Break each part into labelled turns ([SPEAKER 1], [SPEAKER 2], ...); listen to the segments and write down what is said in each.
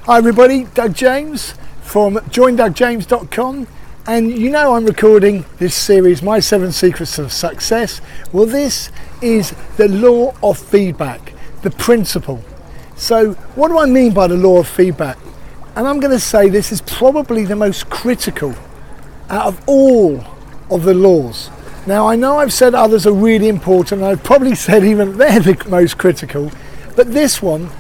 [SPEAKER 1] Hi everybody, Doug James from joindougjames.com, and you know I'm recording this series, My 7 Secrets of Success. Well, this is the law of feedback, the principle. So what do I mean by the law of feedback? And I'm going to say this is probably the most critical out of all of the laws. Now I know I've said others are really important, and I've probably said even they're the most critical, but this one,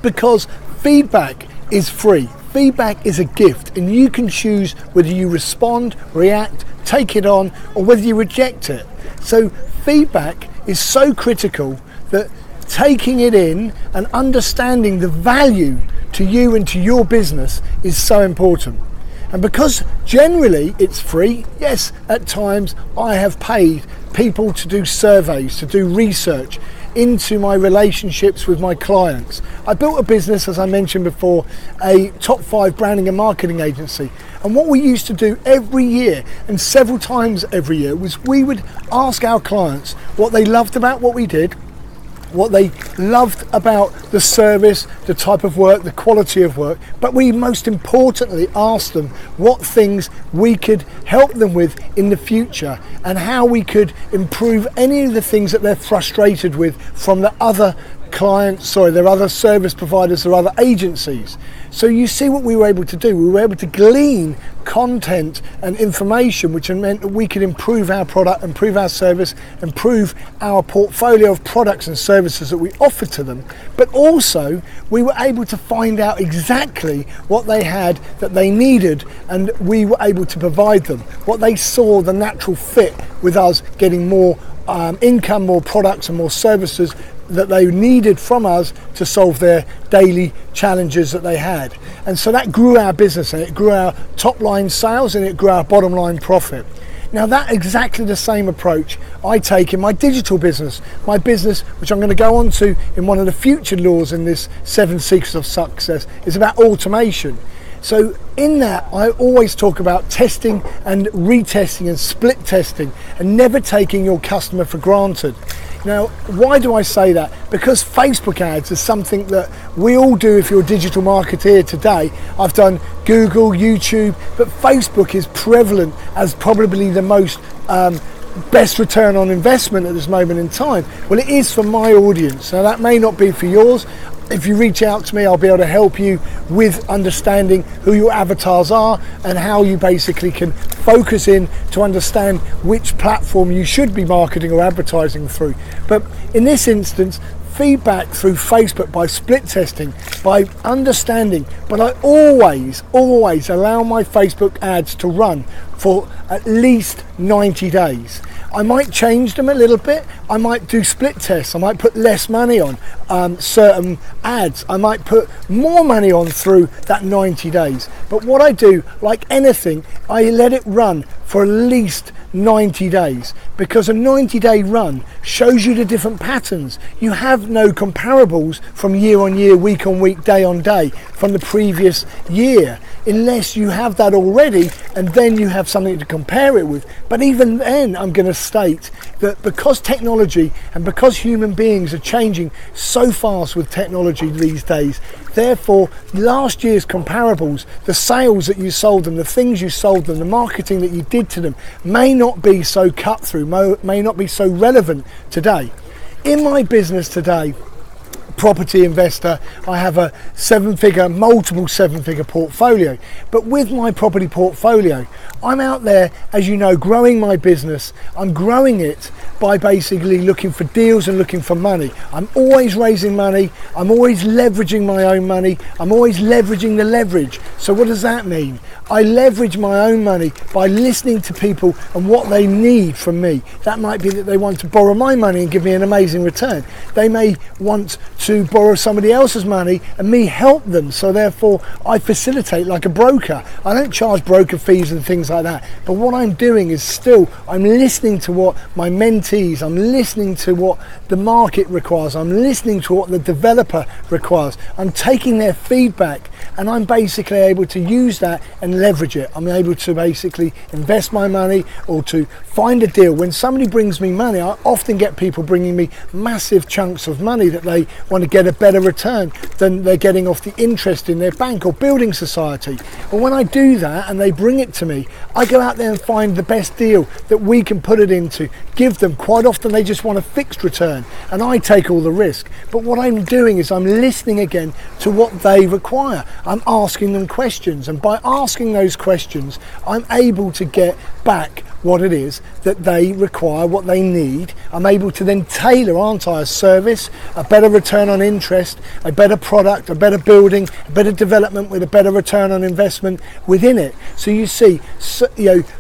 [SPEAKER 1] because feedback is free. Feedback is a gift, and you can choose whether you respond, react, take it on, or whether you reject it. So feedback is so critical that taking it in and understanding the value to you and to your business is so important. And because generally it's free, yes, at times I have paid people to do surveys, to do research into my relationships with my clients. I built a business, as I mentioned before, a top 5 branding and marketing agency. And what we used to do every year, and several times every year, was we would ask our clients what they loved about what we did, what they loved about the service, the type of work, the quality of work, but we most importantly asked them what things we could help them with in the future and how we could improve any of the things that they're frustrated with from the other clients, their other service providers or other agencies. So you see what we were able to do. We were able to glean content and information which meant that we could improve our product, improve our service, improve our portfolio of products and services that we offered to them. But also we were able to find out exactly what they had that they needed, and we were able to provide them what they saw the natural fit with us getting more income, more products and more services that they needed from us to solve their daily challenges that they had. And so that grew our business, and it grew our top line sales, and it grew our bottom line profit. Now that exactly the same approach I take in my digital business. My business, which I'm going to go on to in one of the future laws in this 7 Secrets of Success, is about automation. So in that, I always talk about testing and retesting and split testing, and never taking your customer for granted. Now, why do I say that? Because Facebook ads is something that we all do if you're a digital marketeer today. I've done Google, YouTube, but Facebook is prevalent as probably the most best return on investment at this moment in time. Well, it is for my audience. Now, that may not be for yours. If you reach out to me, I'll be able to help you with understanding who your avatars are and how you basically can focus in to understand which platform you should be marketing or advertising through. But in this instance, feedback through Facebook by split testing, by understanding, but I always allow my Facebook ads to run for at least 90 days. I might change them a little bit. I might do split tests. I might put less money on certain ads. I might put more money on through that 90 days. But what I do, like anything, I let it run for at least 90 days, because a 90-day run shows you the different patterns. You have no comparables from year on year, week on week, day on day from the previous year, unless you have that already, and then you have something to compare it with. But even then, I'm going to state that because technology and because human beings are changing so fast with technology these days, therefore last year's comparables, the sales that you sold them, the things you sold them, the marketing that you did to them, may not be so cut through, may not be so relevant today. In my business today, property investor, I have a multiple seven-figure portfolio. But with my property portfolio, I'm out there, as you know, growing my business. I'm growing it by basically looking for deals and looking for money. I'm always raising money. I'm always leveraging my own money. I'm always leveraging the leverage. So what does that mean? I leverage my own money by listening to people and what they need from me. That might be that they want to borrow my money and give me an amazing return. They may want to borrow somebody else's money and me help them. So therefore I facilitate like a broker. I don't charge broker fees and things like that. But what I'm doing is still, I'm listening to what my mentees, I'm listening to what the market requires. I'm listening to what the developer requires. I'm taking their feedback, and I'm basically able to use that and leverage it. I'm able to basically invest my money or to find a deal. When somebody brings me money, I often get people bringing me massive chunks of money that they want to get a better return. than they're getting off the interest in their bank or building society. And when I do that and they bring it to me, I go out there and find the best deal that we can put it into, give them. Quite often they just want a fixed return and I take all the risk. But what I'm doing is I'm listening again to what they require. I'm asking them questions, and by asking those questions I'm able to get back what it is that they require, what they need. I'm able to then tailor, aren't I, a service, a better return on interest, a better product, a better building, a better development with a better return on investment within it. So you see,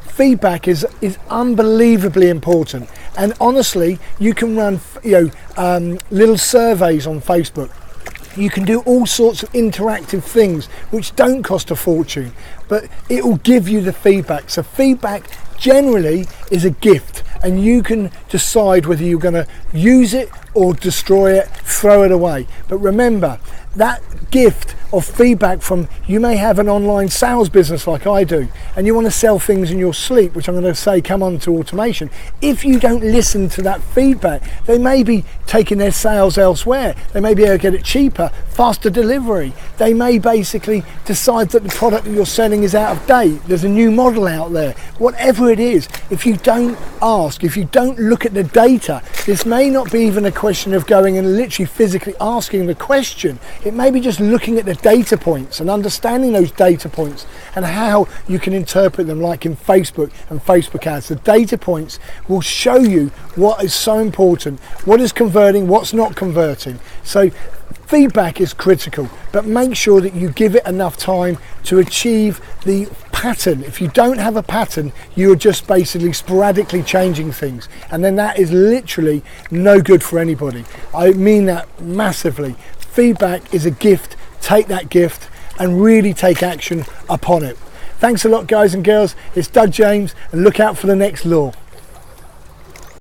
[SPEAKER 1] feedback is unbelievably important. And honestly, you can run little surveys on Facebook. You can do all sorts of interactive things which don't cost a fortune, but it will give you the feedback. So feedback generally is a gift, and you can decide whether you're going to use it or destroy it, throw it away. But remember, that gift of feedback from, you may have an online sales business like I do, and you want to sell things in your sleep, which I'm going to say come on to automation. If you don't listen to that feedback, they may be taking their sales elsewhere. They may be able to get it cheaper, faster delivery. They may basically decide that the product that you're selling is out of date. There's a new model out there. Whatever it is, if you don't ask, if you don't look at the data, this may not be even a question of going and literally physically asking the question. It may be just looking at the data points and understanding those data points and how you can interpret them, like in Facebook and Facebook ads. The data points will show you what is so important, what is converting, what's not converting. So feedback is critical, but make sure that you give it enough time to achieve the pattern. If you don't have a pattern, you're just basically sporadically changing things, and then that is literally no good for anybody. I mean that massively. Feedback is a gift. Take that gift and really take action upon it. Thanks a lot, guys and girls. It's Doug James, and look out for the next law.